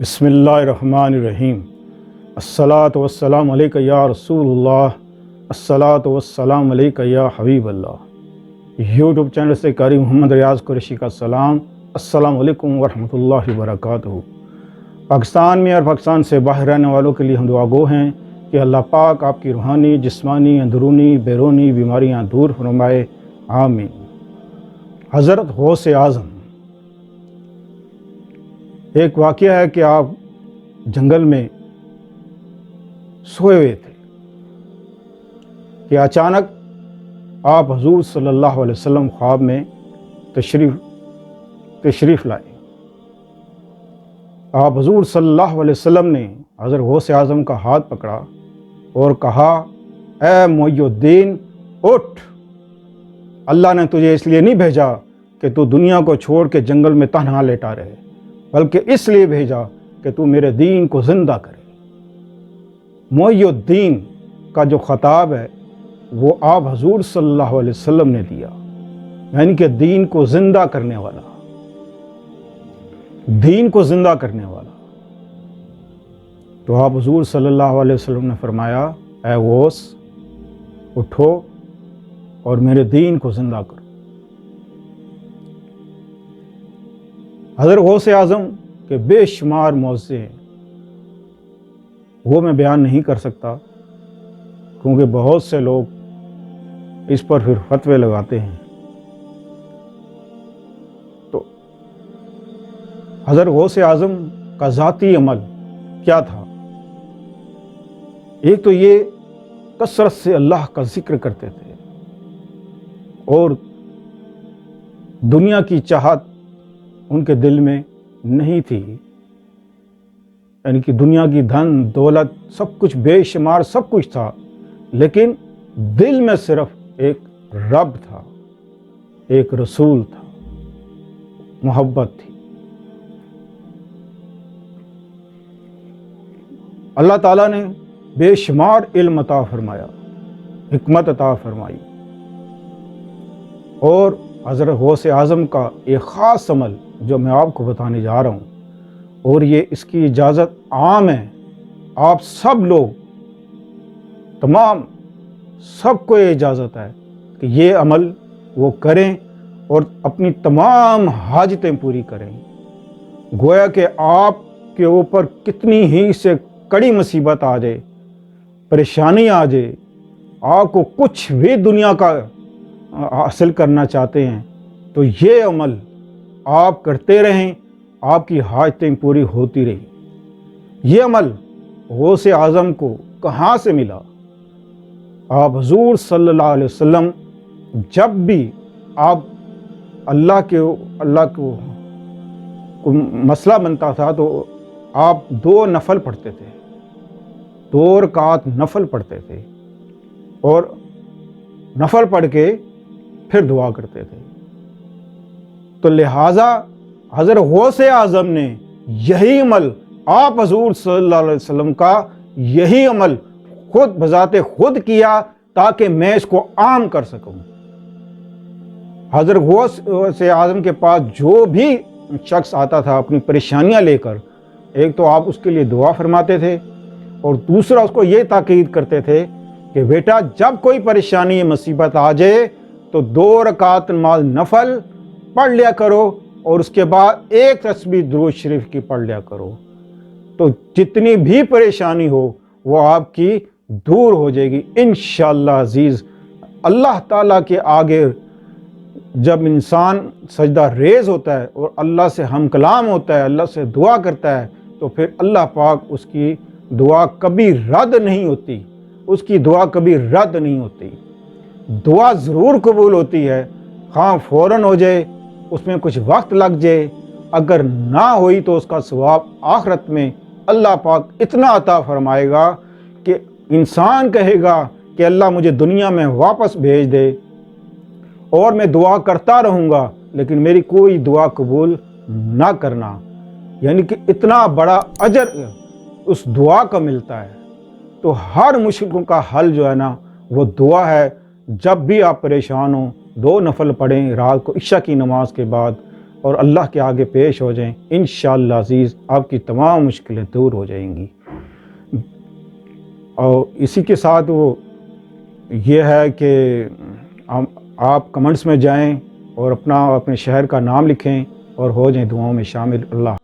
بسم اللہ الرحمن الرحیم۔ الصلاۃ والسلام علیک یا رسول اللہ، الصلاۃ والسلام علیک یا حبیب اللہ۔ یوٹیوب چینل سے قاری محمد ریاض قریشی کا سلام۔ السلام علیکم ورحمۃ اللہ وبرکاتہ۔ پاکستان میں اور پاکستان سے باہر رہنے والوں کے لیے ہم دعا گو ہیں کہ اللہ پاک آپ کی روحانی، جسمانی، اندرونی، بیرونی بیماریاں دور فرمائے، آمین۔ حضرت غوث اعظم۔ ایک واقعہ ہے کہ آپ جنگل میں سوئے ہوئے تھے کہ اچانک آپ حضور صلی اللہ علیہ وسلم خواب میں تشریف لائے۔ آپ حضور صلی اللہ علیہ وسلم نے حضرت غوث اعظم کا ہاتھ پکڑا اور کہا، اے محی الدین اٹھ، اللہ نے تجھے اس لیے نہیں بھیجا کہ تو دنیا کو چھوڑ کے جنگل میں تنہا لیٹا رہے، بلکہ اس لیے بھیجا کہ تو میرے دین کو زندہ کرے۔ محی الدین کا جو خطاب ہے وہ آپ حضور صلی اللہ علیہ وسلم نے دیا، یعنی کہ دین کو زندہ کرنے والا، دین کو زندہ کرنے والا۔ تو آپ حضور صلی اللہ علیہ وسلم نے فرمایا، اے غوث اٹھو اور میرے دین کو زندہ کرو۔ حضرت غوث اعظم کے بے شمار معجزے ہیں، وہ میں بیان نہیں کر سکتا کیونکہ بہت سے لوگ اس پر پھر فتوے لگاتے ہیں۔ تو حضرت غوث اعظم کا ذاتی عمل کیا تھا؟ ایک تو یہ کثرت سے اللہ کا ذکر کرتے تھے اور دنیا کی چاہت ان کے دل میں نہیں تھی، یعنی کہ دنیا کی دھن دولت سب کچھ بے شمار سب کچھ تھا، لیکن دل میں صرف ایک رب تھا، ایک رسول تھا، محبت تھی۔ اللہ تعالیٰ نے بے شمار علم عطا فرمایا، حکمت عطا فرمائی، اور حضرت غوث اعظم کا ایک خاص عمل جو میں آپ کو بتانے جا رہا ہوں، اور یہ اس کی اجازت عام ہے، آپ سب لوگ تمام سب کو یہ اجازت ہے کہ یہ عمل وہ کریں اور اپنی تمام حاجتیں پوری کریں۔ گویا کہ آپ کے اوپر کتنی ہی سے کڑی مصیبت آ جائے، پریشانی آ جائے، آپ کو کچھ بھی دنیا کا حاصل کرنا چاہتے ہیں تو یہ عمل آپ کرتے رہیں، آپ کی حاجتیں پوری ہوتی رہیں۔ یہ عمل غوث اعظم کو کہاں سے ملا؟ آپ حضور صلی اللہ علیہ وسلم جب بھی آپ اللہ کو مسئلہ بنتا تھا تو آپ 2 نفل پڑھتے تھے، 2 رکعت نفل پڑھتے تھے اور نفل پڑھ کے پھر دعا کرتے تھے۔ تو لہٰذا حضرت غوث اعظم نے یہی عمل، آپ حضور صلی اللہ علیہ وسلم کا یہی عمل خود بذات خود کیا تاکہ میں اس کو عام کر سکوں۔ حضرت غوث اعظم کے پاس جو بھی شخص آتا تھا اپنی پریشانیاں لے کر، ایک تو آپ اس کے لیے دعا فرماتے تھے اور دوسرا اس کو یہ تاکید کرتے تھے کہ بیٹا جب کوئی پریشانی مصیبت آ جائے تو 2 رکعت نماز نفل پڑھ لیا کرو اور اس کے بعد 1 تسبیح درود شریف کی پڑھ لیا کرو، تو جتنی بھی پریشانی ہو وہ آپ کی دور ہو جائے گی انشاءاللہ عزیز۔ اللہ تعالیٰ کے آگے جب انسان سجدہ ریز ہوتا ہے اور اللہ سے ہم کلام ہوتا ہے، اللہ سے دعا کرتا ہے، تو پھر اللہ پاک اس کی دعا کبھی رد نہیں ہوتی، اس کی دعا کبھی رد نہیں ہوتی۔ دعا ضرور قبول ہوتی ہے، خواہ فوراً ہو جائے، اس میں کچھ وقت لگ جائے، اگر نہ ہوئی تو اس کا ثواب آخرت میں اللہ پاک اتنا عطا فرمائے گا کہ انسان کہے گا کہ اللہ مجھے دنیا میں واپس بھیج دے اور میں دعا کرتا رہوں گا لیکن میری کوئی دعا قبول نہ کرنا، یعنی کہ اتنا بڑا اجر اس دعا کا ملتا ہے۔ تو ہر مشکلوں کا حل جو ہے نا وہ دعا ہے۔ جب بھی آپ پریشان ہوں 2 نفل پڑھیں رات کو عشاء کی نماز کے بعد، اور اللہ کے آگے پیش ہو جائیں، انشاءاللہ عزیز آپ کی تمام مشکلیں دور ہو جائیں گی۔ اور اسی کے ساتھ وہ یہ ہے کہ آپ کمنٹس میں جائیں اور اپنے شہر کا نام لکھیں اور ہو جائیں دعاؤں میں شامل۔ اللہ